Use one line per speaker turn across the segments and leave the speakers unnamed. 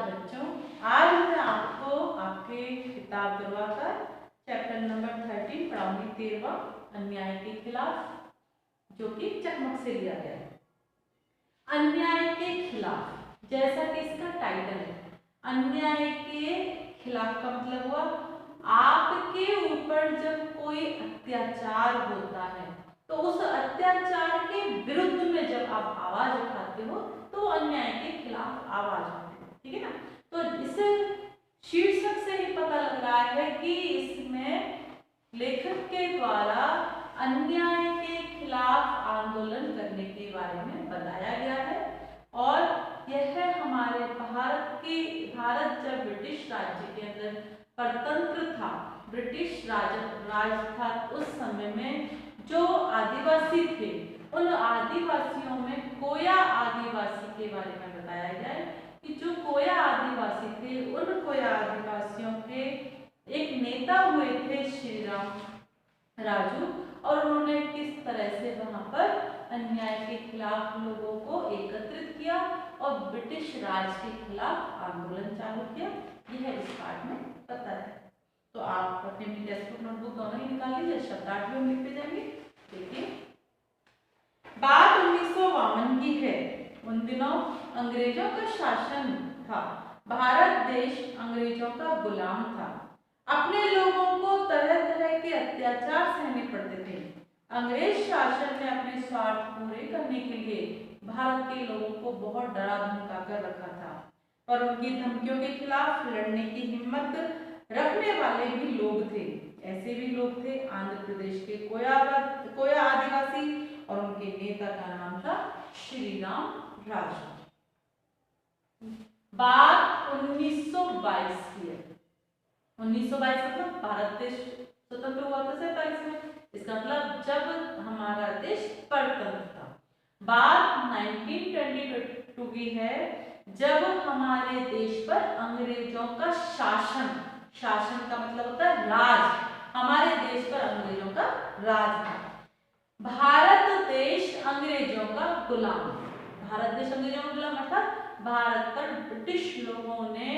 बच्चों, आज मैं आपको आपके किताब दुर्वाकर चैप्टर नंबर 13 पढ़ाऊंगी 13वां अन्याय के खिलाफ, जो कि चकमक से लिया गया है। अन्याय के खिलाफ, जैसा कि इसका टाइटल है, अन्याय के खिलाफ का मतलब हुआ आपके ऊपर जब कोई अत्याचार होता है तो उस अत्याचार के विरुद्ध में जब आप आवाज उठाते हो तो अन्याय के खिलाफ आवाज उठाते हो, ठीक है ना। तो इस शीर्षक से ही पता लग रहा है कि इसमें लेखक के द्वारा अन्याय के खिलाफ आंदोलन करने के बारे में बताया गया है। और यह हमारे भारत जब ब्रिटिश राज्य के अंदर परतंत्र था, ब्रिटिश राज था, उस समय में जो आदिवासी थे उन आदिवासियों में कोया आदिवासी के बारे में बताया गया है कि जो कोया आदिवासी थे उन कोया आदिवासियों के एक नेता हुए थे श्री राम राजू, और उन्होंने किस तरह से वहां पर अन्याय के खिलाफ लोगों को एकत्रित किया और ब्रिटिश राज के खिलाफ आंदोलन चालू किया, यह इस पाठ में पता है। तो आप अपने टेक्स्ट नोटबुक दोनों ही निकाल लीजिए, शब्दार्थ भी हम लिखते जाएंगे। देखिए, बात 1952 की है। उन दिनों अंग्रेजों का शासन था, भारत देश अंग्रेजों का गुलाम था, अपने लोगों को तरह तरह के अत्याचार सहने पड़ते थे। अंग्रेज शासन ने अपने स्वार्थ पूरे करने के लिए भारत के लोगों को बहुत डरा धमका कर रखा था, पर उनकी धमकियों के खिलाफ लड़ने की हिम्मत रखने वाले भी लोग थे। ऐसे भी लोग थे आंध्र प्रदेश के कोया आदिवासी, और उनके नेता का नाम था श्री राम राजू। बात 1922 की है। 1922 मतलब भारत देश स्वतंत्र हुआ था 47 में, इसका मतलब जब हमारा देश परतंत्र था। बात 1922 की है, जब हमारे देश पर अंग्रेजों का शासन, शासन का मतलब होता है राज, हमारे देश पर अंग्रेजों का राज था। भारत देश अंग्रेजों का गुलाम, भारत देश अंग्रेजों का गुलाम अर्थात भारत पर ब्रिटिश लोगों ने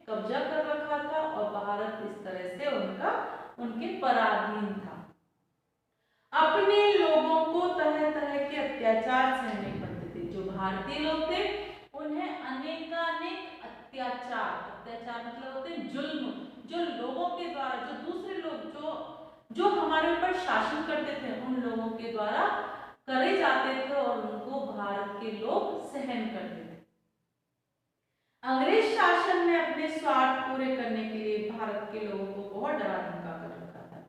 कब्जा कर रखा था और भारत इस तरह से उनके पराधीन था। अपने लोगों को तरह तरह के अत्याचार सहने पड़ते थे। जो भारतीय लोग थे उन्हें अनेकानेक अत्याचार मतलब होते हैं जुल्म, जो लोगों के द्वारा, जो दूसरे लोग जो हमारे ऊपर शासन करते थे उन लोगों के द्वारा करे जाते थे और उनको भारत के लोग सहन करते थे। अंग्रेज शासन ने अपने स्वार्थ पूरे करने के लिए भारत के लोगों को बहुत डरा धमका कर रखा था।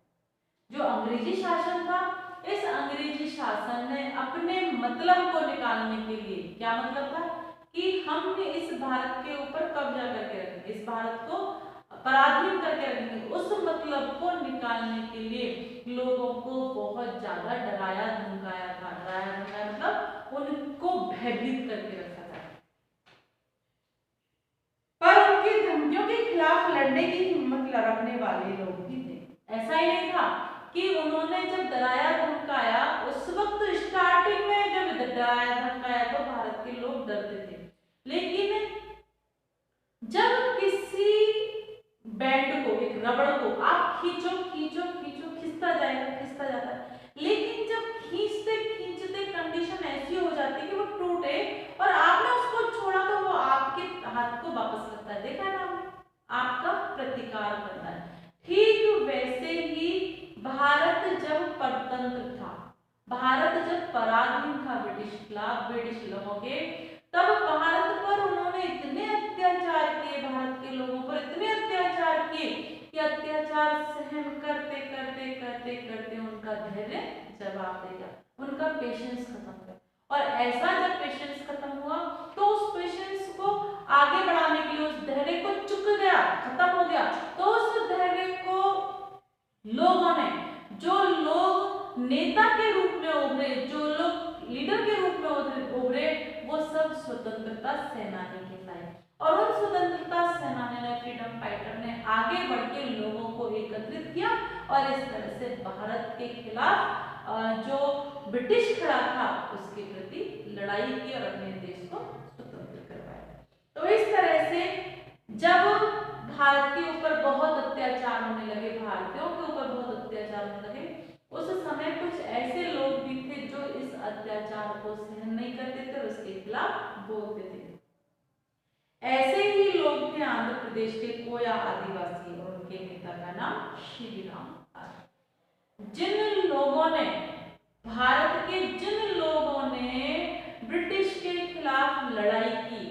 जो अंग्रेजी शासन था, इस अंग्रेजी शासन ने अपने मतलब को निकालने के लिए, क्या मतलब था कि हमने इस भारत के ऊपर कब्जा करके रखेंगे, इस भारत को पराधीन करके रखेंगे, उस मतलब को निकालने के लिए लोगों को बहुत ज्यादा डराया धमकाया था। डराया धमकाया मतलब उनको भयभीत करके रखा था। पर उनकी धमकियों के खिलाफ लड़ने की हिम्मत रखने वाले लोग भी थे। ऐसा ही नहीं था कि उन्होंने जब डराया धमकाया, उस वक्त स्टार्टिंग में जब डराया धमकाया तो भारत के लोग डरते थे, लेकिन जब किसी बैंड को, एक रबड़ को आप खींचो खींचो खींचो, खिंचता जाता है, लेकिन जब खींचते खींचते कंडीशन ऐसी हो जाती है कि वो टूटे और आपने उसको छोड़ा तो वो आपके हाथ को वापस लगता है। देखा है ना आपने, आपका प्रतिकार करता है। ठीक वैसे ही भारत जब परतंत्र था, भारत जब पराधीन था ब्रिटिश लोगों के, तब भारत पर उन्होंने इतने अत्याचार किए, भारत के लोगों पर इतने अत्याचार किए कि अत्याचार सहन करते करते करते करते उनका धैर्य जवाब देगा, उनका पेशेंस खत्म हुआ। और ऐसा जब पेशेंस खत्म हुआ तो उस पेशेंस को आगे बढ़ाने के लिए, उस धैर्य को चुक गया, खत्म हो गया, तो उस धैर्य को लोगों ने, जो लोग नेता के रूप में उभरे, जो लोग लीडर के रूप में उभरे, वो सब स्वतंत्रता सेनानी कहलाए। और उन स्वतंत्रता सेनानी ने, फ्रीडम फाइटर ने आगे बढ़ के लोगों को एकत्रित किया और इस तरह से भारत के खिलाफ जो ब्रिटिश खड़ा था उसके प्रति लड़ाई की और अपने देश को स्वतंत्र करवाया। तो इस तरह से भारत के ऊपर बहुत अत्याचार होने लगे, भारतीयों के ऊपर बहुत अत्याचार होने लगे, उस समय कुछ ऐसे लोग भी थे जो इस अत्याचार को सहन नहीं करते थे, उसके खिलाफ बोलते थे। ऐसे ही लोग थे आंध्र प्रदेश के कोया आदिवासी, और उनके नेता का नाम श्रीराम था। जिन लोगों ने भारत के जिन लोगों ने ब्रिटिश के खिलाफ लड़ाई की,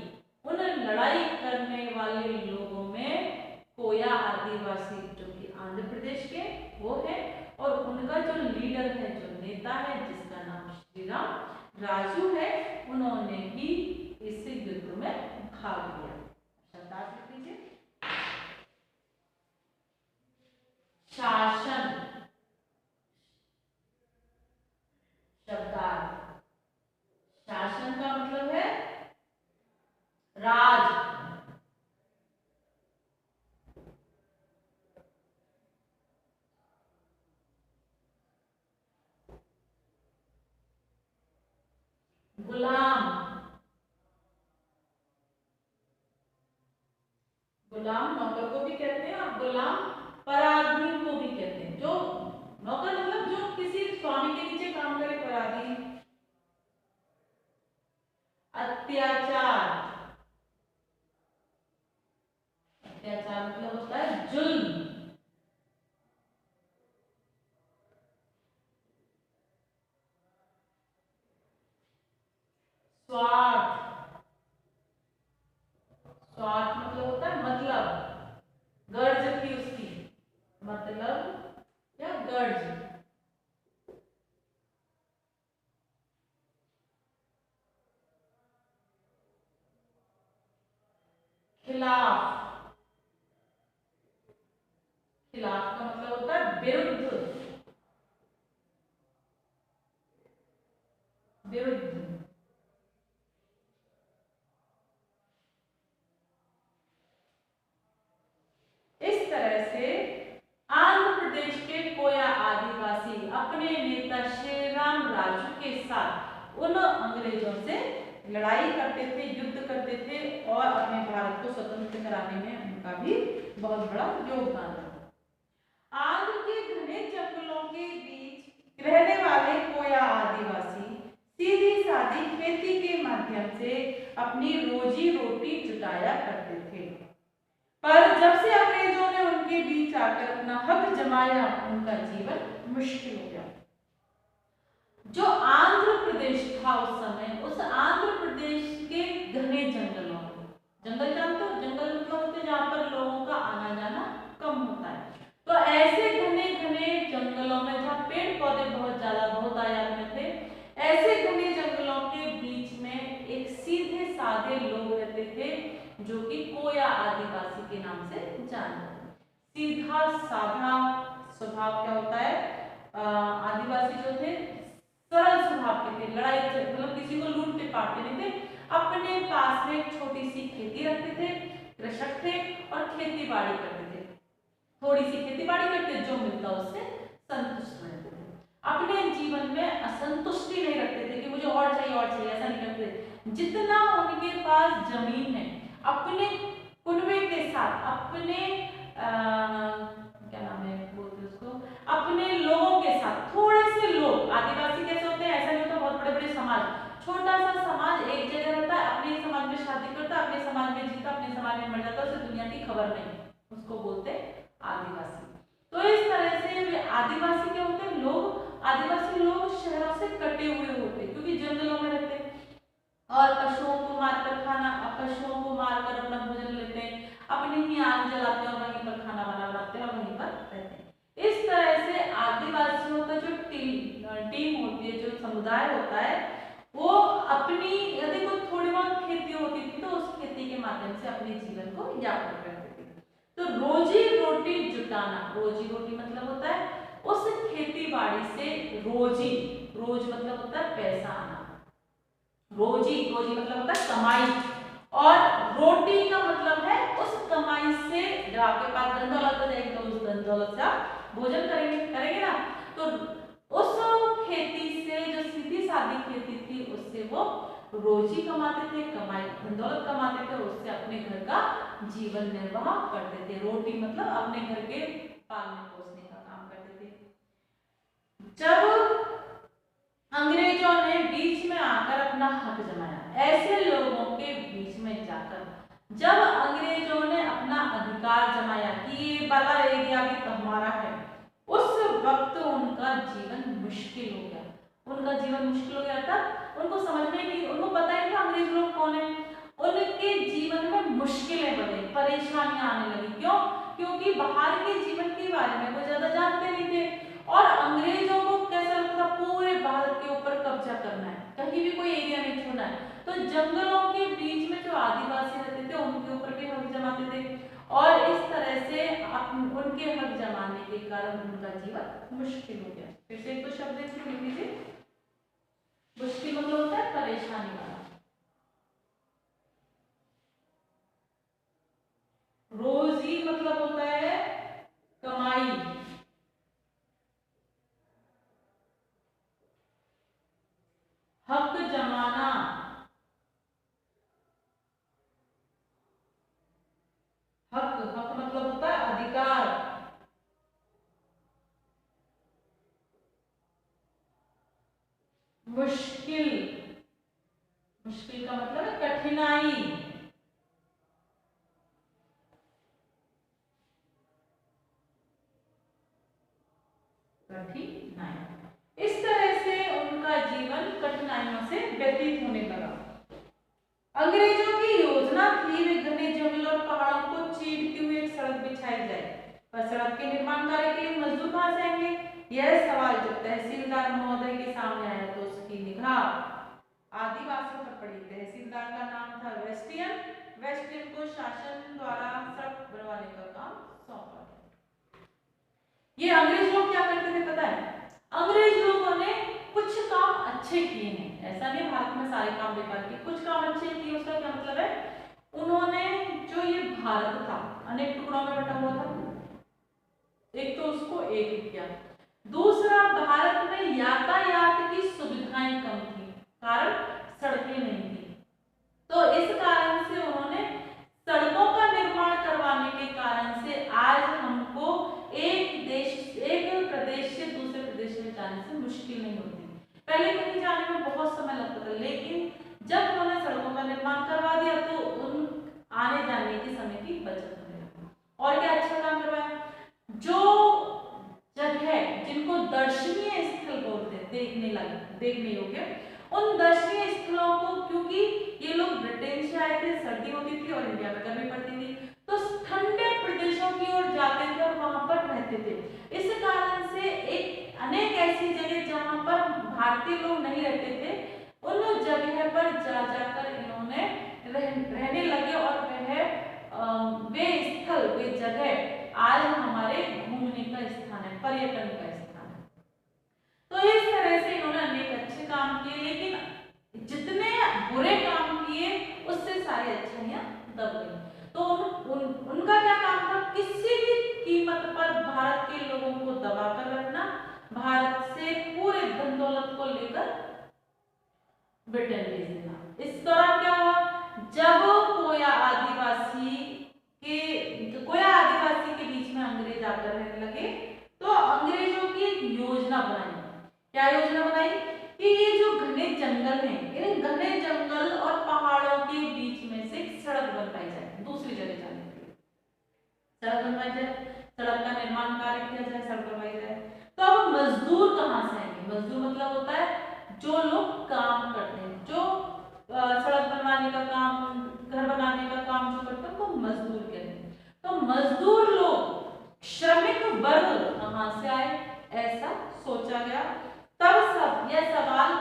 उन लड़ाई करने वाले लोगों में कोया आदिवासी जो कि आंध्र प्रदेश के वो है, और उनका जो लीडर है, जो नेता है, जिसका नाम श्रीराम राजू है, उन्होंने ही इस युद्ध में भाग लिया। शब्दार्थ लिख लीजिए। शासन, शब्दार्थ, शासन का मतलब है राज, गुलाम, गुलाम नौकर को भी कहते हैं, और गुलाम पराधीन को भी कहते हैं। जो नौकर मतलब जो किसी स्वामी के नीचे काम करे, पराधीन। अत्याचार, अत्याचार मतलब होता है जुल्म। स्वार्थ, स्वार्थ मतलब होता है मतलब, गर्ज थी उसकी, मतलब या गर्ज। खिलाफ, खिलाफ का मतलब होता है विरुद्ध, विरुद्ध। इस तरह से आंध्र प्रदेश के कोया आदिवासी अपने नेता श्रीराम राजू के साथ उन अंग्रेजों से लड़ाई करते थे, युद्ध करते थे, और अपने भारत को स्वतंत्र कराने में उनका भी बहुत बड़ा योगदान रहा। आंध्र के घने जंगलों के बीच रहने वाले कोया आदिवासी सीधी सादी खेती के माध्यम से अपनी रोजी रोटी जुटाया करते थे, पर जब से अंग्रेजों ने उनके बीच आकर अपना हक जमाया, उनका जीवन मुश्किल हो गया। जो आंध्र प्रदेश था उस समय, उस आंध्र प्रदेश के घने जंगलों में, जंगल जानते हो, जंगल मतलब होते हैं जहाँ पर लोगों का आना जाना कम होता है, तो ऐसे घने घने जंगलों में जहाँ पेड़ पौधे बहुत ज्यादा बहुत आयात में थे, ऐसे घने जंगलों के बीच में एक सीधे साधे लोग रहते थे जो कि कोया आदिवासी के नाम से जाने जाते। सीधा साधा स्वभाव क्या होता है, आदिवासी जो थे सरल स्वभाव के थे, लड़ाई मतलब किसी को लूटते पाटते नहीं थे, अपने पास में एक छोटी सी खेती रखते थे, कृषक थे और खेती बाड़ी करते थे, थोड़ी सी खेती बाड़ी करते, जो मिलता उससे संतुष्ट रहते थे, अपने जीवन में असंतुष्टि नहीं रखते थे कि मुझे और चाहिए और चाहिए, ऐसा नहीं करते। जितना उनके पास जमीन है, अपने कुनबे के साथ, अपने क्या नाम है बोलते उसको, अपने लोगों के साथ, थोड़े से लोग, आदिवासी कैसे होते हैं, ऐसा नहीं होता बहुत बड़े बड़े समाज, छोटा सा समाज एक जगह रहता है, अपने समाज में शादी करता, अपने समाज में जीता, अपने समाज में मर जाता, उसे दुनिया की खबर नहीं, उसको बोलते आदिवासी। तो इस तरह से वे आदिवासी क्या होते हैं, लोग, आदिवासी लोग शहरों से कटे हुए होते क्योंकि जंगलों में रहते हैं, और पशुओं को मारकर खाना, पशुओं को मारकर अपना भोजन लेते हैं, अपनी ही आग जलाते हैं और वहीं पर खाना बनाते हैं और वहीं पर रहते हैं। इस तरह से आदिवासियों का जो टीम होती है, जो समुदाय होता है, वो अपनी, यदि कोई थोड़ी बहुत खेती होती थी तो उस खेती के माध्यम से अपने जीवन को यापन करते थे। तो रोजी रोटी जुटाना, रोजी रोटी मतलब होता है उस खेती बाड़ी से रोजी, रोज मतलब होता है पैसा आना, रोजी, रोजी मतलब होता है कमाई, और रोटी का मतलब है उस कमाई से जब आपके पास धन दौलत हो जाएगी तो उस धन दौलत से आप भोजन करेंगे ना, तो उस खेती से, जो सीधी सादी खेती थी, उससे वो रोजी कमाते थे, कमाई धन दौलत कमाते थे, उससे अपने घर का जीवन निर्वाह करते थे। रोटी मतलब अपने घर के पालने पोसने का काम करते थे। जब अंग्रेजों ने बीच में आकर अपना हक जमाया, ऐसे लोगों के बीच में जाकर जब अंग्रेजों ने अपना अधिकार जमाया कि ये वाला एरिया भी तो हमारा है, उस वक्त उनका जीवन मुश्किल हो गया। उनका जीवन मुश्किल हो गया था, उनको समझ में नहीं, उनको पता ही नहीं अंग्रेज लोग कौन है। उनके जीवन में मुश्किलें बढ़ गई, परेशानियां आने लगी। क्यों? क्योंकि बाहर के जीवन के बारे में वो ज्यादा जानते नहीं थे और अंग्रेजों को कैसा लगता था पूरे भारत के ऊपर कब्जा करना है, कहीं भी कोई एरिया नहीं छोड़ना है। तो जंगलों के बीच में जो आदिवासी रहते थे उनके ऊपर भी हक जमाते थे और इस तरह से उनके हक जमाने के कारण उनका जीवन मुश्किल हो गया। फिर से एक तो शब्द इसमें लिख लीजिए, मुश्किल मतलब होता है परेशानी वाला। रोजी मतलब होता है कमाई, हक जमाना, हक हक मतलब होता है अधिकार, मुश्किल, मुश्किल का मतलब है कठिनाई, कठिनाई। इस तरह से उनका जीवन कठिनाइयों से व्यतीत होने लगा। अंग्रेजों की योजना थी वे घने जंगल और पहाड़ों को चीरते हुए एक सड़क बिछाई जाए, पर सड़क के निर्माण कार्य के लिए मजदूर कहां से आएंगे? यह सवाल जब तहसीलदार महोदय के सामने आया तो उसकी निगाह आदिवासियों पर पड़ी। तहसीलदार का नाम था वेस्टियन। वेस्टियन को शासन द्वारा सड़क बनवाने का काम सौंपा गया। ये अंग्रेज लोग क्या करते थे पता है? अंग्रेज लोगों ने कुछ काम अच्छे किए हैं, ऐसा नहीं भारत में सारे काम बेकार किए, कुछ काम अच्छे किए। उसका क्या मतलब है? उन्होंने जो ये भारत था अनेक टुकड़ों में बटा हुआ था, एक तो उसको एक किया, दूसरा भारत में यातायात की सुविधाएं कम थी, कारण सड़कें नहीं थी, तो इस कारण से उन्होंने सड़कों का निर्माण करवाने के कारण से आज हमको एक प्रदेश से दूसरे प्रदेश में जाने से मुश्किल नहीं होती। पहले कहीं जाने में बहुत समय लगता था, लेकिन जब उन्होंने सड़कों का निर्माण करवा दिया तो उन आने जाने के समय की बचत होने लगी। और क्या अच्छा काम करवाया? जो जगह जिनको दर्शनीय स्थल बोलते हैं, देखने योग्य, उन दर्शनीय स्थलों को, क्योंकि ये लोग ब्रिटेन से आए थे, सर्दी होती थी और इंडिया में गर्मी पड़ती थी, तो ठंडे प्रदेशों की ओर जाते थे और वहां पर रहते थे। इस कारण से एक अनेक ऐसी जगह जहां पर भारतीय लोग नहीं रहते थे, उन जगह पर जा जाकर इन्होंने रहने लगे और वे स्थल, वे जगह आज हमारे घूमने का स्थान है, पर्यटन का स्थान है। तो इस तरह से इन्होंने अनेक अच्छे काम किए, लेकिन जितने बुरे काम किए उससे सारी अच्छाइयां दब गई। तो उनका क्या काम था? किसी भी कीमत पर भारत के लोगों को दबा कर रखना, भारत से पूरे धन दौलत को लेकर ब्रिटेन भेज देना। इस दौरान क्या हुआ? जब कोया आदिवासी के बीच में अंग्रेज आकर रहने लगे, तो अंग्रेजों की एक योजना बनाई। क्या योजना बनाई? कि ये जो घने जंगल हैं, इन घने जंगल और पहाड़ों के बीच में से एक सड़क बनवाई जाए, दूसरी जगह जाने के लिए सड़क बनवाई जाए, सड़क का निर्माण कार्य किया जाए, सड़क बनवाई जाए। तो अब मजदूर कहाँ से आएंगे? मजदूर मतलब होता है जो लोग काम करते हैं, जो सड़क बनवाने का काम, घर बनाने का काम जो करते हैं, वो मजदूर कहते हैं। तो मजदूर लोग, श्रमिक वर्ग कहां से आए, ऐसा सोचा गया। तब यह सवाल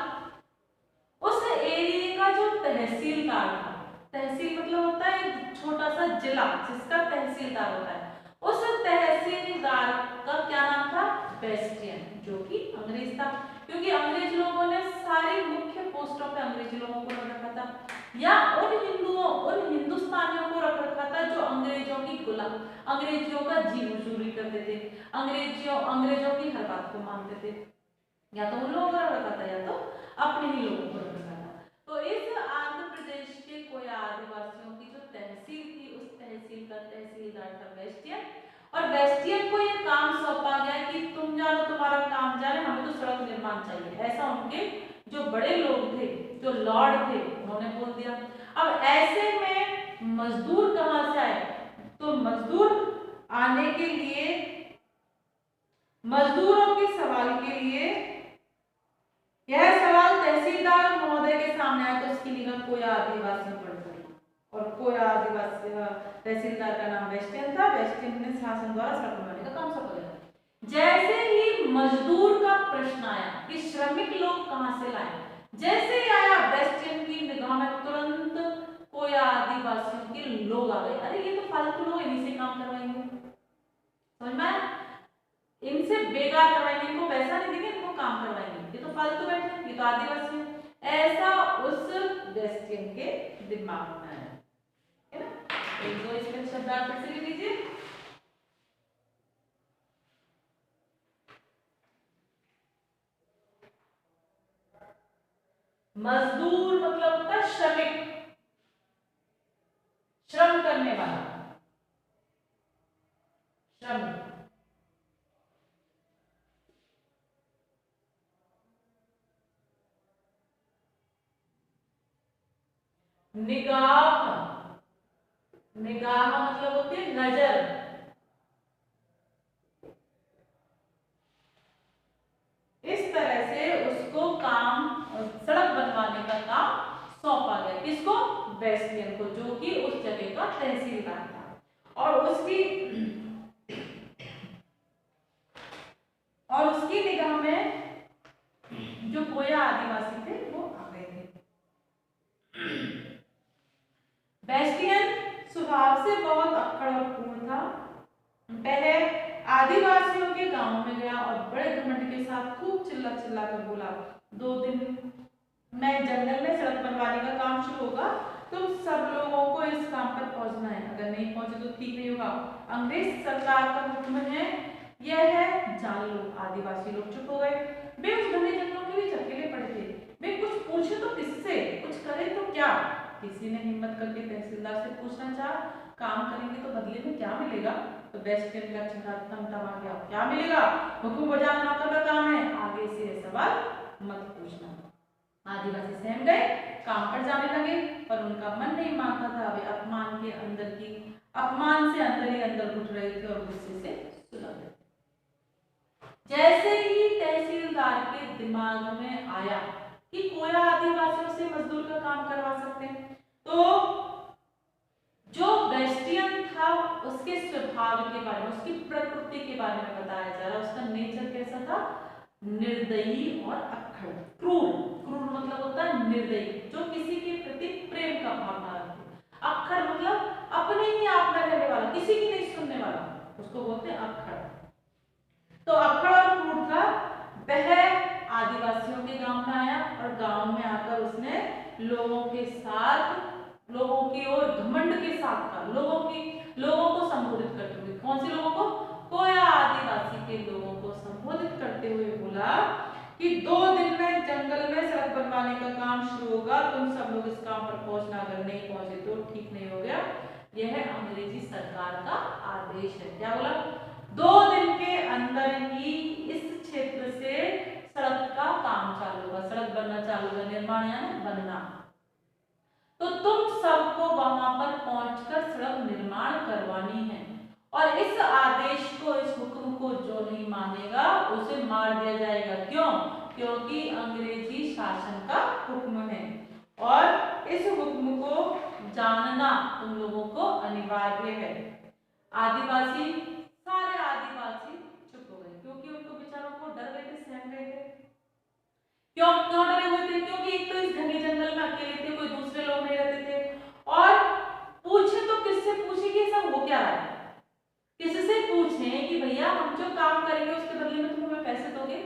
उस एरिया का जो तहसीलदार था, तहसील मतलब होता है एक छोटा सा जिला जिसका तहसीलदार होता है, उस तहसीलदार का क्या नाम था? वेस्टियन, जो कि अंग्रेज था, क्योंकि अंग्रेज लोगों ने सारी मुख्य पोस्टों पे अंग्रेज लोगों को रख रखा था, या उन हिंदुस्तानियों को रख रखा था जो अंग्रेजों की गुलाम, अंग्रेजों का जी मजदूरी करते थे, अंग्रेजों की हर बात को मानते थे। या तो उन लोगों को रख रखा था या तो अपने ही लोगों को रख रखा था। तो इस आंध्र प्रदेश के कोया आदिवासियों की जो तहसील थी, उस तहसील का तहसीलदार था वेस्टियन। और वेस्टियन को ये काम सौंपा गया कि तुम जानो, तुम्हारा काम जाने, हमें तो सड़क निर्माण चाहिए, ऐसा उनके जो बड़े लोग थे, जो लॉर्ड थे, उन्होंने बोल दिया। अब ऐसे में मजदूर कहां से आए? तो मजदूर आने के लिए, मजदूरों के सवाल के लिए यह सवाल तहसीलदार महोदय के सामने आया, तो उसकी निगाह कोया आदिवासियों पर पड़ी। और कोया आदिवासी तहसीलदार का नाम वेस्टियन था। वेस्टियन ने शासन द्वारा सड़क बनाने का काम सौंपा गया। जैसे ही मजदूर का प्रश्न आया कि श्रमिक लोग कहां से लाए, जैसे ही आया वेस्टियन की निगाह में तुरंत कोया आदिवासियों के लोग आ गए। अरे ये तो फालतू लोग, इन्हीं से काम करवाएंगे, समझ में आया? इनसे बेकार करवाएंगे, इनको पैसा नहीं देंगे, इनको काम करवाएंगे, ये तो फालतू बैठे, ये तो आदिवासी है। ऐसा उस वेस्टियन के दिमाग में आया, है ना? एक दो इसमें शब्दार्थ फिर से लिख लीजिए। मजदूर मतलब होता है श्रमिक, श्रम करने वाला, श्रमिक। निगाह, निगाह मतलब होती है नजर। इस तरह से उसको काम, सड़क बनवाने का काम सौंपा गया। किसको? वेस्टियन को, जो कि उस जगह का तहसीलदार था। और उसकी निगाह में जो कोया आदिवासी थे वो आ गए थे। वेस्टियन स्वभाव से बहुत अक्खड़ और क्रूर था। पहले आदिवासियों के गांव में गया और बड़े घमंड के साथ खूब चिल्ला चिल्ला कर बोला, 2 दिन में जंगल में सड़क बनवाने का काम शुरू होगा, तुम सब लोगों को इस काम पर पहुंचना है, अगर नहीं पहुंचे तो ठीक नहीं होगा। अंग्रेज सरकार का हुक्म है, यह है, जान लो। आदिवासी लोग चुप हो गए। वे उस घने जंगलों के बीच अकेले पड़े थे। वे कुछ पूछे तो किससे, कुछ करे तो क्या? किसी ने हिम्मत करके तहसीलदार से पूछना चाहा, काम करेंगे तो बदले में क्या मिलेगा? तो वेस्टियन का चेहरा तमतमा गया, क्या मिलेगा? हुक्म बजाना नौकर का काम है, आगे से सवाल मत पूछना। आदिवासी सहम गए, काम पर जाने लगे, पर उनका मन नहीं मानता था। वे अपमान से अंदर ही अंदर घुट रहे थे और गुस्से से सुलग रहे थे। जैसे ही तहसीलदार के दिमाग में आया कि कोया आदिवासियों से मजदूर का काम करवा सकते हैं, तो जो वेस्टियन था उसके स्वभाव के बारे में, उसकी प्रकृति के बारे में बताया जा रहा है। उसका नेचर कैसा था? निर्दयी और अक्खड़, क्रूर। क्रूर मतलब होता है निर्दयी, जो किसी के प्रति प्रेम का भावना रखते। अक्खड़ मतलब अपने ही आप में रहने वाला, किसी की नहीं सुनने वाला, उसको बोलते हैं अक्खड़। तो अक्खड़ और क्रूर था। वह आदिवासियों के गांव में आया और गांव में आकर उसने लोगों के साथ, लोगों की ओर घमंड के साथ का, लोगों को संबोधित करते हुए, कौन से लोगों को? कोया आदिवासी के लोगों को संबोधित करते हुए बोला कि 2 दिन में जंगल में सड़क बनवाने का काम शुरू होगा, तुम सब लोग इस काम पर पहुंचना, अगर नहीं पहुंचे तो ठीक नहीं हो गया। यह अंग्रेजी सरकार का आदेश है। क्या बोला? 2 दिन के अंदर ही इस क्षेत्र से सड़क का काम चालू होगा, सड़क बनना चालू होगा, निर्माण यानी बनना। तो तुम सबको वहां पर पहुंचकर सड़क निर्माण करवानी है, और इस आदेश को, इस हुक्म को जो नहीं मानेगा उसे मार दिया जाएगा। क्यों? क्योंकि अंग्रेजी शासन का हुक्म है और इस हुक्म को जानना तुम लोगों को अनिवार्य है। आदिवासी, सारे आदिवासी चुप हो गए, क्योंकि उनको बेचारों को डर गए थे, सहम गए थे। क्यों डरे हुए थे? क्योंकि एक तो इस घने जंगल में अकेले थे, कोई दूसरे लोग नहीं रहते थे, और पूछे तो किससे पूछे कि सब हो क्या रहा है? किससे पूछें कि भैया हम जो काम करेंगे उसके बदले में तुम हमें पैसे दोगे?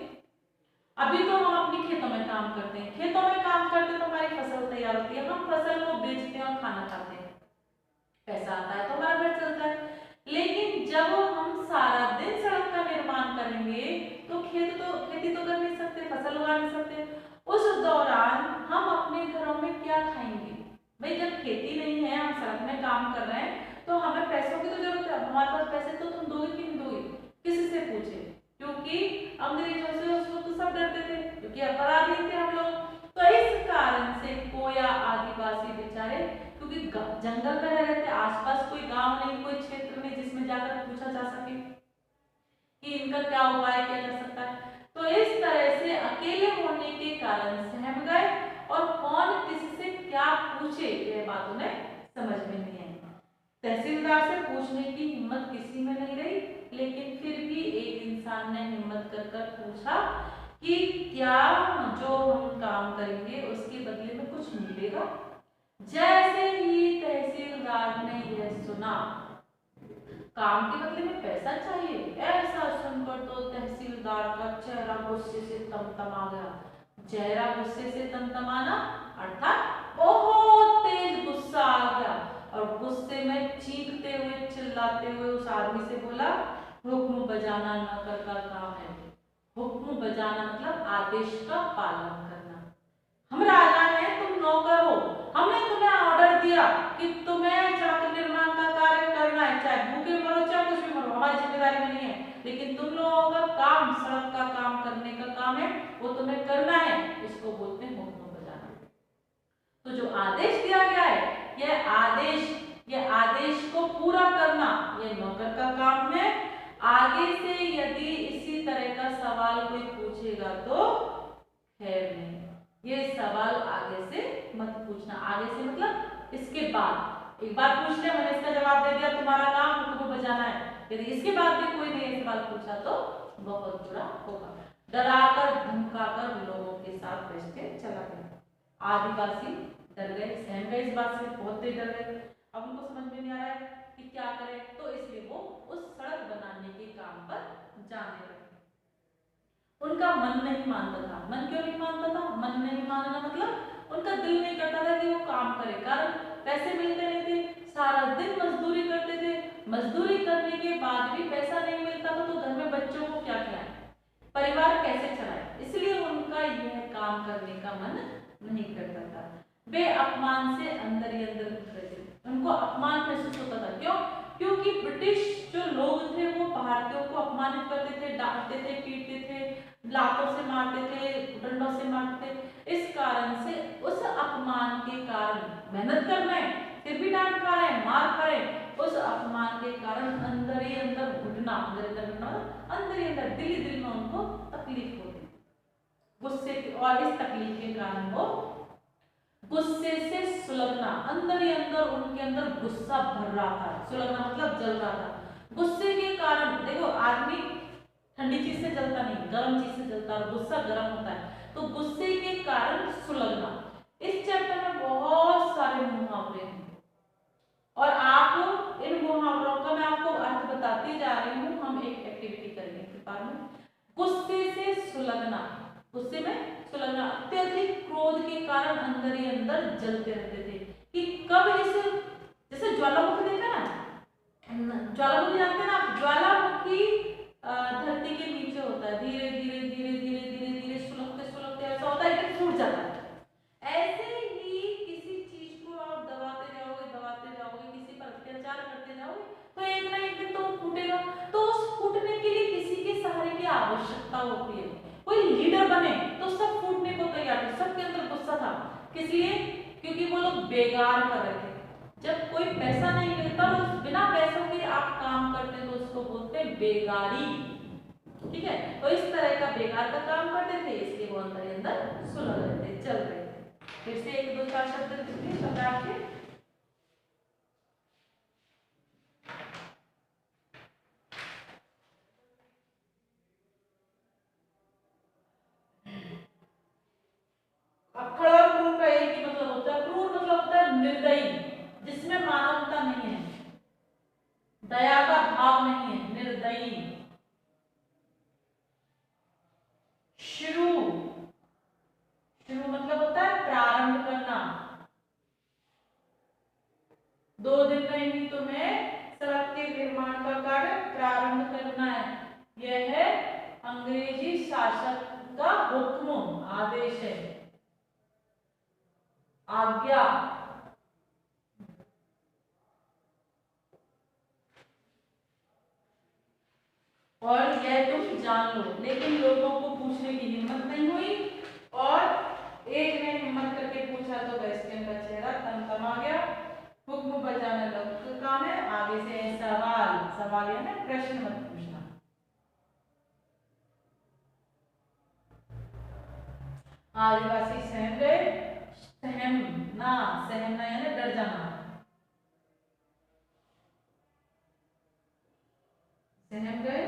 अभी तो हम अपने खेतों में काम करते हैं, खेतों में काम करते तो हमारी फसल तैयार होती है, हम फसल को बेचते हैं और खाना खाते हैं, पैसा आता है तो हमारा घर चलता है। लेकिन जब हम सारा दिन सड़क का निर्माण करेंगे तो खेती तो कर नहीं सकते, फसल उगा नहीं सकते, उस दौरान हम अपने घरों में क्या खाएंगे? भाई जब खेती नहीं है, हम सड़क में काम कर रहे हैं, तो हमें पैसों की तो जरूरत है। हमारे पास पैसे तो तुम दोगे कि नहीं दोगे? किसी से पूछे? क्योंकि अंग्रेजों से उस वक्त सब डरते थे, क्योंकि अपराधी थे हम लोग। तो इस कारण से कोया आदिवासी बेचारे, क्योंकि जंगल में रह रहे थे, आसपास कोई गांव नहीं, कोई क्षेत्र नहीं जिसमें जाकर पूछा जा सके कि इनका क्या उपाय किया जा सकता है। तो इस तरह से अकेले होने के कारण सहम गए, और कौन किसी से क्या पूछे यह बात उन्हें समझ में नहीं आई। तहसीलदार से पूछने की हिम्मत किसी में नहीं रही, लेकिन फिर भी एक इंसान ने हिम्मत कर कर पूछा कि क्या जो हम काम करेंगे उसके बदले में कुछ मिलेगा? जैसे ही तहसीलदार ने यह सुना, काम के बदले में पैसा चाहिए, ऐसा सुनकर तो तहसीलदार का चेहरा गुस्से से तमतमा गया। चेहरा गुस्से से तमतमाना अर्थात बहुत तेज गुस्सा आ गया, और गुस्से में चीखते हुए चिल्लाते हुए उस आदमी से बोला, हुक्म बजाना नौकर का काम है। हुक्म बजाना मतलब आदेश का पालन करना। हम राजा हैं, तुम नौकर हो। हमने तुम्हें ऑर्डर दिया कि तुम्हें सड़क निर्माण का कार्य करना है, चाहे भूखे मरो चाहे कुछ भी मरो, हमारी जिम्मेदारी में नहीं है। लेकिन तुम लोगों का काम सड़क का काम करने का काम है, वो तुम्हें करना है। इसको बोलते हैं हुक्म बजाना। तो जो आदेश दिया गया है, यह आदेश को पूरा करना यह नौकर का काम है। आगे से यदि इसी तरह का सवाल कोई पूछेगा तो खैर नहीं, ये सवाल आगे से मत पूछना। आगे से मतलब इसके बाद, एक बार पूछ लिया, मैंने इसका जवाब दे दिया, तुम्हारा काम हुक्म बजाना है। यदि इसके बाद भी कोई नया सवाल पूछा तो बहुत बुरा होगा। डराकर धमकाकर लोगों के साथ बैठ के चला गया। आदिवासी डर गए, सहम गए इस बात से, बहुत तेज डर गए। अब उनको समझ में नहीं आ रहा है कि क्या करें, तो इसलिए वो उस सड़क बनाने के काम पर जाने लगे। उनका मन नहीं मानता था। मन क्यों नहीं मानता था? मन नहीं मानना मतलब उनका दिल नहीं करता था कि वो काम करे, कारण पैसे मिलते नहीं थे। सारा दिन मजदूरी करते थे, मजदूरी करने के बाद भी पैसा नहीं मिलता था, तो घर में बच्चों को क्या खिलाएं, परिवार कैसे चलाएं? इसलिए उनका यह काम करने का मन नहीं करता था। वे अपमान से अंदर ही अंदर घुट रहे थे, उनको अपमान महसूस होता था। क्यों? क्योंकि ब्रिटिश जो लोग थे वो भारतीयों को अपमानित करते थे, डांटते थे, पीटते थे, लातों से मारते थे, डंडों से मारते थे। इस कारण से उस अपमान के कारण, मेहनत कर रहे हैं फिर भी डांट खा रहे हैं, मार खा रहे हैं, उस अपमान के कारण अंदर ही अंदर घुटना, अंदर ही अंदर दिल ही दिल में उनको तकलीफ होती, गुस्से की। और इस तकलीफ के कारण वो गुस्से से सुलगना, अंदर ही अंदर उनके अंदर गुस्सा भर रहा था। सुलगना मतलब जल रहा था। गुस्से के कारण, देखो आदमी ठंडी चीज से जलता नहीं, गर्म चीज से जलता है, गुस्सा गर्म होता है। तो गुस्से के कारण सुलगना। इस चैप्टर में बहुत सारे मुहावरे हैं, और आप इन मुहावरों का मैं आपको अर्थ बताती जा रही हूँ। हम एक एक्टिविटी करेंगे इसके बाद में। गुस्से से सुलगना, गुस्से में सुलगना, अत्यधिक क्रोध के कारण अंदर ही अंदर जलते रहते थे कि कब इस, जैसे ज्वालामुखी देखा ना, ज्वालामुखी जानते हैं ना आप? ज्वालामुखी धरती के नीचे होता है, धीरे धीरे धीरे धीरे धीरे धीरे सुलगते सुलगते ऐसा होता है कि फूट जाता है। ऐसे ही किसी चीज को आप दबाते जाओगे, किसी पर अत्याचार करते जाओगे, तो एक ना एक दिन तो फूटेगा। तो उस फूटने के लिए किसी के सहारे की आवश्यकता होती है। कोई लीडर बने तो सब फूटने को तैयार थे, सबके अंदर गुस्सा था। किस लिए? क्योंकि वो लोग बेगार कर रहे थे। जब कोई पैसा नहीं मिलता और बिना पैसों के आप काम करते तो उसको बोलते हैं बेगारी। ठीक है, तो इस तरह का बेकार का काम करते थे, इसलिए वो अंदर अंदर सुलग रहे थे, चल रहे थे। फिर से एक दो चार शब्द प्रकार के अक्खड़ और क्रूर का एक ही मतलब होता है। क्रूर मतलब होता है निर्दयी, जिसमें मानवता नहीं है, दया का भाव नहीं है, निर्दयी। शुरू, शुरू मतलब होता है प्रारंभ करना। 2 दिन में ही तुम्हें सड़क के निर्माण का कार्य प्रारंभ करना है। यह है अंग्रेजी शासक का हुक्म, आदेश है। आज्ञा। और यह तुम जान लो। लेकिन लोगों को पूछने की हिम्मत नहीं हुई और एक ने हिम्मत करके पूछा तो वेस्टर्न का चेहरा तमतमा गया। हुक्म बजाने लगा काम है। आगे से सवाल, सवाल यानी प्रश्न मत पूछना। आदिवासी सहम गए। सहमना यानी डर जाना। सहम गए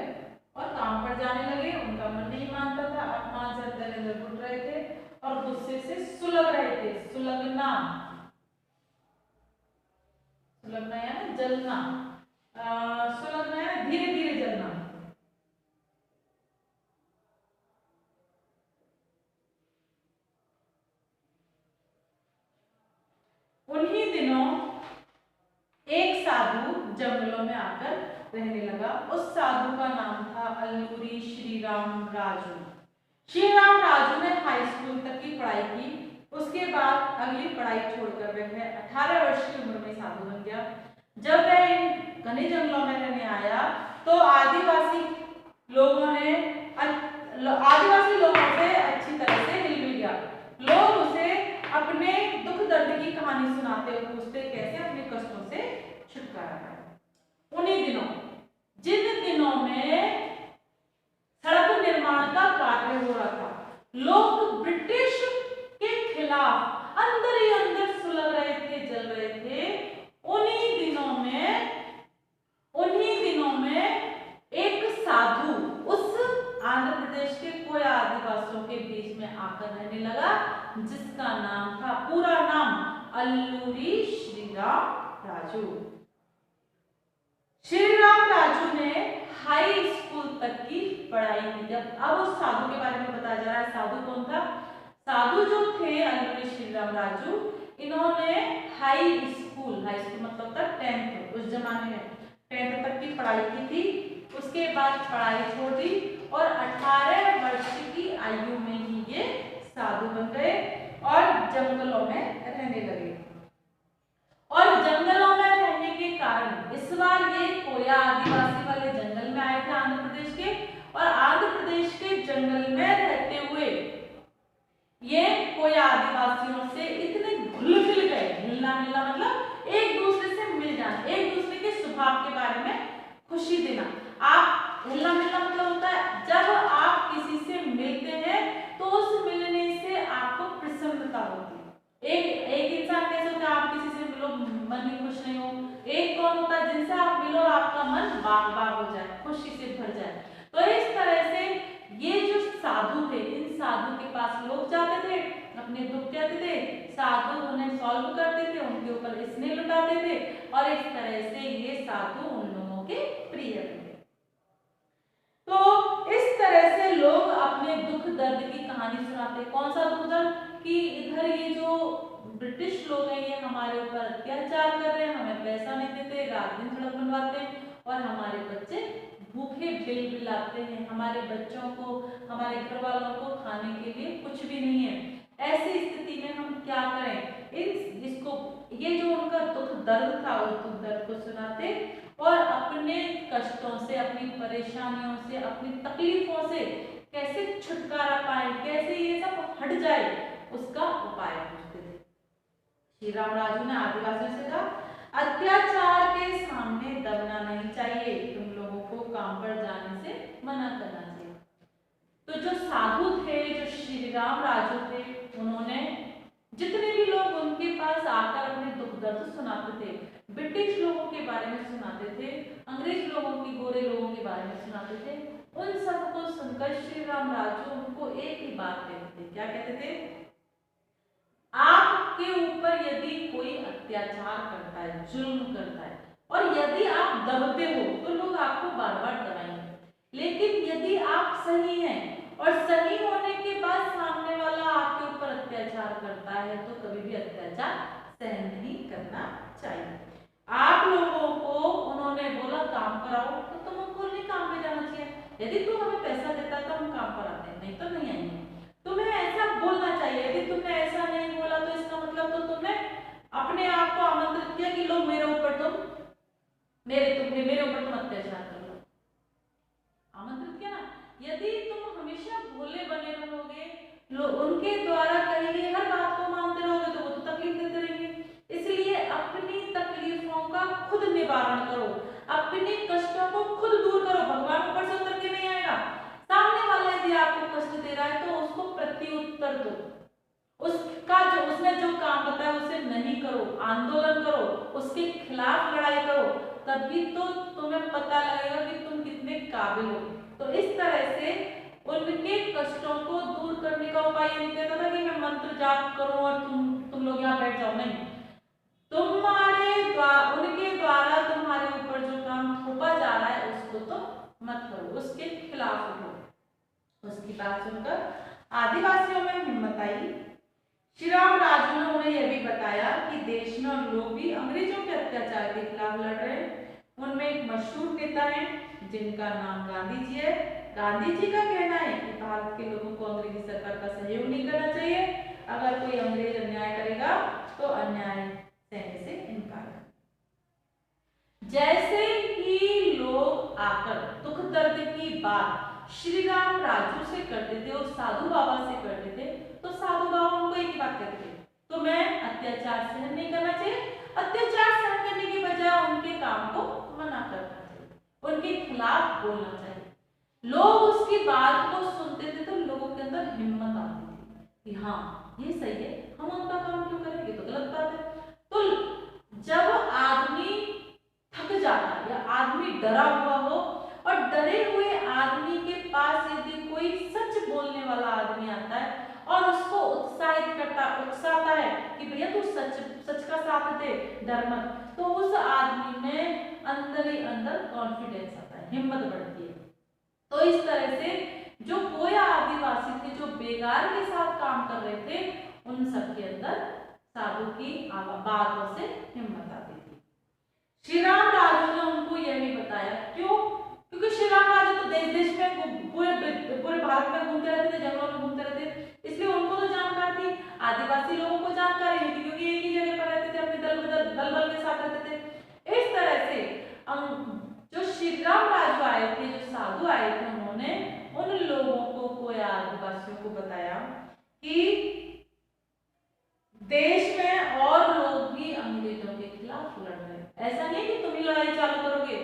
और काम पर जाने लगे। उनका मन नहीं मानता था। अपमान से दरिंदर घुट रहे थे और गुस्से से सुलग रहे थे। सुलगना, सुलगना यानी जलना। सुलगना यानी धीरे धीरे जलना। उन्हीं दिनों एक साधु जंगलों में आकर रहने लगा। उस साधु का नाम था अल्लूरी श्रीराम राजू। श्रीराम राजू ने हाई स्कूल तक की पढ़ाई की। उसके बाद अगली पढ़ाई छोड़कर वह 18 वर्ष की उम्र में साधु बन गया। जब वह इन घने जंगलों में रहने आया तो आदिवासी लोगों से अच्छी तरह से हिल मिल गया। लोग उसे अपने दुख दर्द की कहानी सुनाते और पूछते कैसे अपने कष्टों से छुटकारा पाए। उन्हीं दिनों, जिन दिनों में सड़क निर्माण का कार्य हो रहा था, लोग ब्रिटिश के खिलाफ अंदर ही अंदर सुलग रहे थे, जल रहे थे। उन्हीं दिनों में एक साधु उस आंध्र प्रदेश के कोया आदिवासियों के बीच में आकर रहने लगा, जिसका नाम था, पूरा नाम अल्लूरी श्रीराम राजू। श्रीराम राजू ने हाई स्कूल तक की पढ़ाई की। जब अब उस साधु के बारे में बताया जा रहा है। साधु कौन था? साधु जो थे अल्लूरी श्रीराम राजू, इन्होंने हाई स्कूल मतलब था 10th, उस जमाने में 10th तक की पढ़ाई की थी। उसके बाद पढ़ाई छोड़ दी और 18 वर्ष की आयु में ही ये साधु बन गए और जंगलों में रहने लगे। और जंगलों में रहने के कारण इस बार ये कोया आदिवासी वाले जंगल में आए थे आंध्र प्रदेश के, और आंध्र प्रदेश के जंगल में रहते हुए ये कोया आदिवासियों से इतने घुल मिल गए। मिलना मतलब एक दूसरे से मिल जाना, एक दूसरे के स्वभाव के बारे में खुशी देना। आप मिलना मतलब होता है जब आप किसी से मिलते हैं तो उस मिलने से आपको प्रसन्नता होती है। एक इंसान कैसे होता है, आप किसी से मिलो मन में खुश नहीं हो। एक कौन होता है जिनसे आप मिलो आपका मन बाग बाग हो जाए, खुशी से भर जाए। तो इस तरह से ये जो साधु थे, इन साधु के पास लोग जाते थे, अपने दुख कहते थे, साधु उन्हें सॉल्व करते थे, उनके ऊपर स्नेह लुटाते थे और इस तरह से ये साधु उन लोगों के प्रिय थे। तो इस तरह से लोग अपने दुख दर्द की कहानी सुनाते। कौन सा दुख दर्द? कि इधर ये जो ब्रिटिश लोग हैं ये हमारे ऊपर अत्याचार कर रहे हैं, हमें पैसा नहीं देते, रात दिन सड़क बनवाते हैं और हमारे बच्चे भूखे बिलबिलाते हैं। हमारे बच्चों को, हमारे घर वालों को खाने के लिए कुछ भी नहीं है। ऐसी स्थिति में हम क्या करें? ये जो उनका दुख दर्द था उस दुख दर्द को सुनाते और अपने कष्टों से, अपनी परेशानियों से, अपनी तकलीफों से कैसे छुटकारा पाए, कैसे ये सब हट जाए, उसका उपाय पूछते थे। श्रीराम राजू ने आदिवासियों से कहा अत्याचार के सामने दबना नहीं चाहिए, तुम लोगों को काम पर जाने से मना करना चाहिए। तो जो साधु थे, जो श्रीराम राजू थे, उन्होंने जितने भी लोग उनके पास आकर अपने दुख दर्द सुनाते थे, ब्रिटिश लोगों के बारे में सुनाते थे, अंग्रेज लोगों की, गोरे लोगों के बारे में सुनाते थे, उन सबको सुनकर श्रीराम राजू उनको एक ही बात कहते थे। क्या कहते थे? आपके ऊपर यदि कोई अत्याचार करता है, जुल्म करता है और यदि आप दबते हो तो लोग आपको बार बार दबाएंगे, लेकिन यदि आप सही हैं और सही होने के बाद सामने वाला आपके ऊपर अत्याचार करता है तो कभी भी अत्याचार सहन नहीं करना चाहिए। आप लोगों को उन्होंने बोला काम पर आओ तो तुमको नहीं काम पे जाना चाहिए। यदि तुम हमें पैसा देता है तो हम काम पर आते हैं, नहीं तो नहीं आएंगे। तुम्हें ऐसा बोलना चाहिए। यदि तुमने ऐसा नहीं बोला तो इसका मतलब तो तुम अपने आप को आमंत्रित किया कि लो मेरे ऊपर मेरे ऊपर तुम अत्याचार कर लो, आमंत्रित किया ना। यदि तुम हमेशा भोले बने रहोगे, उनके द्वारा कही गई हर बात को मानते रहोगे, तो वो तो तकलीफ देते रहेंगे। इसलिए अपनी तकलीफों का खुद निवारण करो, अपने कष्टों को खुद दूर करो। भगवान ऊपर से उतर के नहीं आएगा। सामने वाला यदि आपको कष्ट दे रहा है तो उसको प्रत्युत्तर दो, उसका जो उसने जो काम बताया उसे नहीं करो, आंदोलन करो, उसके खिलाफ लड़ाई करो, तभी तो तुम्हें पता लगेगा कि तुम कितने काबिल हो। तो इस तरह से उनके कष्टों को दूर करने का उपाय ये नहीं कहता था कि मैं मंत्र जाप करूं और तुम लोग यहाँ बैठ जाओ, नहीं। उनके द्वारा तुम्हारे ऊपर जो काम थोपा जा रहा है उसको तो मत करो, उसके खिलाफ उठो। उसकी बात सुनकर आदिवासियों में हिम्मत आई। श्री राम राजू ने उन्हें यह भी बताया कि देश में लोग भी अंग्रेजों के अत्याचार के खिलाफ लड़ रहे हैं। उनमें एक मशहूर नेता है जिनका नाम गांधी जी है। गांधी जी का कहना है कि भारत के लोगों को अंग्रेजी सरकार का सहयोग नहीं करना चाहिए। अगर कोई अंग्रेज अन्याय करेगा तो अन्याय सहने से इनकार करें। जैसे ही लोग आकर दुख दर्द की बात श्री राम राजू से करते थे और साधु बाबा से करते थे, तो साधु बाबा उनको एक ही बात कहते थे, तो मैं अत्याचार सहन नहीं करना चाहिए। अत्याचार सहन करने के बजाय उनके काम को मना करना चाहिए, उनके खिलाफ बोलना चाहिए। लोग उसकी बात को सुनते थे तो लोगों के अंदर हिम्मत आती थी कि हाँ ये सही है, हम उनका काम क्यों करें, ये तो गलत बात है। तो जब आदमी थक जाता है या आदमी डरा हुआ हो और डरे हुए आदमी के पास यदि कोई सच बोलने वाला आदमी आता है और उसको उकसाता है कि भैया तू सच का साथ दे, डर मत, तो उस आदमी में अंदर ही अंदर कॉन्फिडेंस आता है, हिम्मत बढ़ती है। तो इस तरह से जो कोया आदिवासी थे जो बेगार के साथ काम कर रहे थे, उन सबके अंदर साधु की बातों से हिम्मत आती थी। श्री राम राजू ने उनको यह भी बताया, क्यों? क्योंकि श्री राम राजू तो देश देश में पूरे भारत में घूमते रहते थे, जंगलों में घूमते रहते थे, इसलिए उनको तो जानकारी थी। आदिवासी लोगों को जानकारी नहीं थी क्योंकि एक ही जगह पर रहते थे, अपने दल बल के साथ रहते थे। इस तरह से जो श्री राम राजू आए थे, जो साधु आए थे, उन्होंने उन लोगों को कोई आदिवासियों को बताया कि देश में और लोग भी अंग्रेजों के खिलाफ लड़ रहे हैं। ऐसा नहीं कि तुम ही लड़ाई चालू करोगे,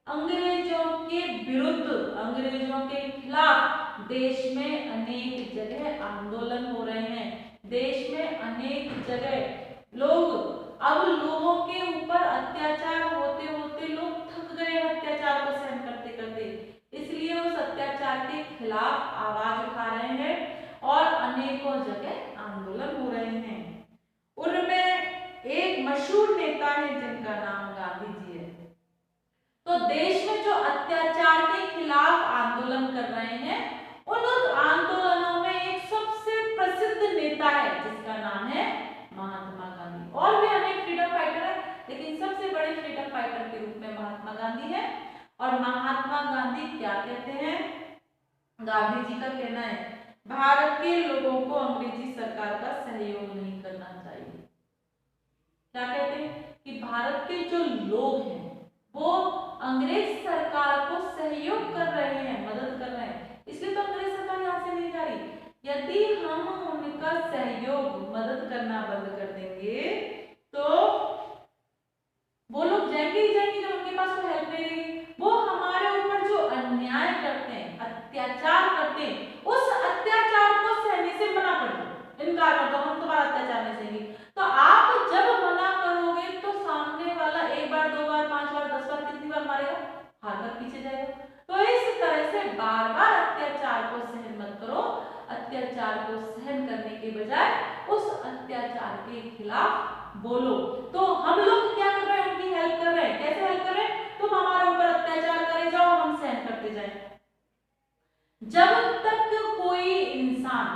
अंग्रेजों के विरुद्ध, अंग्रेजों के खिलाफ देश में अनेक जगह आंदोलन हो रहे हैं। देश में अनेक जगह अब लोगों के ऊपर अत्याचार होते होते लोग थक गए अत्याचार को सहन करते करते, इसलिए उस अत्याचार के खिलाफ आवाज उठा रहे हैं और अनेकों जगह आंदोलन हो रहे हैं। उनमें एक मशहूर नेता है जिनका नाम गांधी जी है। तो देश में जो अत्याचार के खिलाफ आंदोलन कर रहे हैं, उन आंदोलनों में एक सबसे प्रसिद्ध नेता है जिसका नाम है महात्मा गांधी। और भी अनेक फ्रीडम फाइटर है, लेकिन सबसे बड़े फ्रीडम फाइटर के रूप में महात्मा गांधी है। और महात्मा गांधी क्या कहते हैं? गांधी जी का कहना है भारत के लोगों को अंग्रेजी सरकार का सहयोग नहीं करना चाहिए। क्या कहते हैं कि भारत के जो लोग हैं वो अंग्रेज सरकार को सहयोग कर रहे हैं, मदद कर रहे हैं, इसलिए तो अंग्रेज सरकार यहाँ से नहीं जा रही। यदि हम उनका सहयोग, मदद करना बंद कर देंगे तो वो लोग जाएंगे ही जाएंगे, जब उनके पास कोई हेल्प नहीं रहेगी। वो हमारे ऊपर जो अन्याय करते हैं, अत्याचार करते हैं, उस अत्याचार को सहने से मना कर दो, इनकार कर दो, हम तुम्हारा अत्याचार नहीं सहेंगे। तो आप जब मना करोगे तो सामने वाला एक बार, दो बार, 5 बार, 10 बार, कितनी बार मारेगा? हाथ बार पीछे जाएगा। तो इस तरह से बार बार अत्याचार को सहन मत करो। अत्याचार को सहन करने के बजाय उस अत्याचार के खिलाफ बोलो। तो हम लोग क्या कर रहे हैं? उनकी हेल्प कर रहे हैं। कैसे हेल्प कर रहे हैं? तुम हमारे ऊपर अत्याचार करे जाओ, हम सहन करते जाए। जब तक कोई इंसान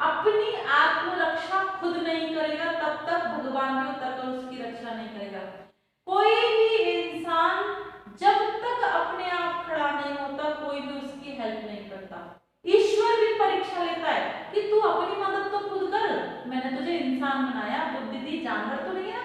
अपनी आत्मरक्षा खुद नहीं करेगा, तब तक भगवान भी उतर कर उसकी रक्षा नहीं करेगा। कोई भी इंसान जब तक अपने आप खड़ा नहीं होता, कोई भी उसकी हेल्प नहीं करता। ईश्वर भी परीक्षा लेता है कि तू अपनी मदद तो खुद कर, मैंने तुझे इंसान बनाया, बुद्धि दी, जानवर तो नहीं है,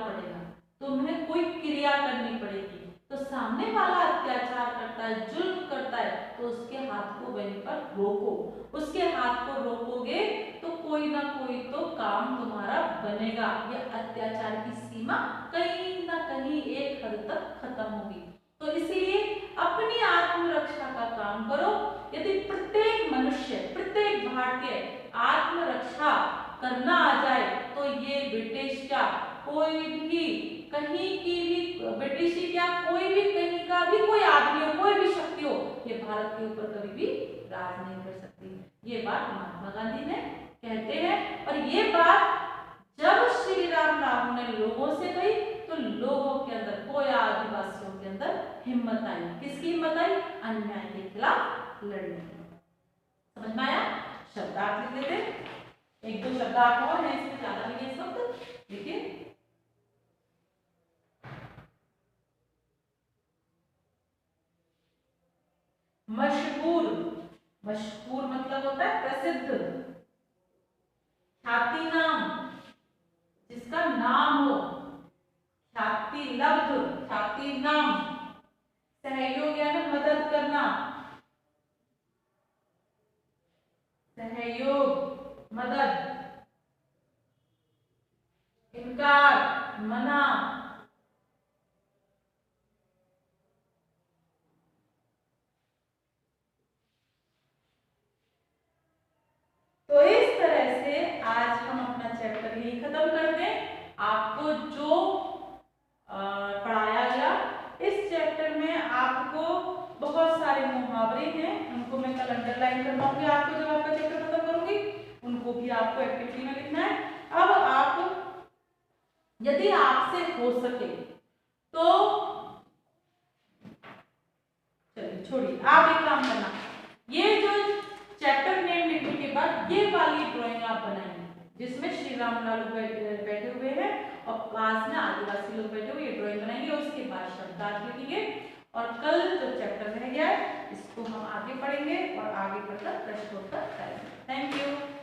पड़ेगा, तुम्हें कोई क्रिया करनी पड़ेगी। तो सामने वाला अत्याचार करता है, जुल्म करता है, तो उसके हाथ को वहीं पर रोको। उसके हाथ को रोकोगे तो कोई ना कोई तो काम तुम्हारा बनेगा। यह अत्याचार की सीमा कहीं ना कहीं एक हद तक खत्म होगी। तो इसलिए अपनी आत्मरक्षा का काम करो। यदि प्रत्येक मनुष्य, प्रत्येक भारतीय आत्मरक्षा करना आ जाए तो ये ब्रिटिश क्या, कोई भी कहीं की भी ब्रिटिश क्या, कोई भी कहीं का भी कोई आदमी हो, कोई भी शक्ति हो, ये भारत के ऊपर कभी भी राज नहीं कर सकती। ये बात महात्मा गांधी ने कहते हैं। और ये बात जब श्री राम लागू ने लोगों से कही तो लोगों के अंदर, कोया आदिवासियों के अंदर हिम्मत आई। किसकी हिम्मत आई? अन्याय के खिलाफ लड़ने की। समझ में आया? शब्दार्थ लिख लेते, एक दो शब्दार्थ और हैं इसमें, ज्यादा नहीं है शब्द। देखिए, मशहूर, मशहूर मतलब होता है प्रसिद्ध, ख्याति नाम, जिसका नाम हो, ख्याति लब्ध, ख्याति नाम, सहयोग यानी मदद करना, सहयोग मदद, इनकार मना, तो इस तरह से आज हम अपना चैप्टर यही खत्म कर दें। आपको जो पढ़ाया गया इस चैप्टर में, आपको बहुत सारे मुहावरे हैं, उनको मैं कल अंडरलाइन करवाऊंगी आपको जब आपका चैप्टर खत्म करूंगी, उनको भी आपको एक्टिविटी में लिखना है। अब आप यदि आपसे हो सके तो चलिए छोड़िए, आप एक काम करना, ये जो चैप्टर नेम लिखने के बाद ये वाली ड्राइंग आप बनाएंगे जिसमें श्री राम लालू बैठे हुए हैं और पास में आदिवासी लोग बैठे हुए, ये ड्राइंग बनाएंगे। उसके बाद शब्दार्थ लिखेंगे और कल जो चैप्टर रह गया है इसको हम आगे पढ़ेंगे और आगे बढ़कर प्रश्नोत्तर करेंगे। Thank you.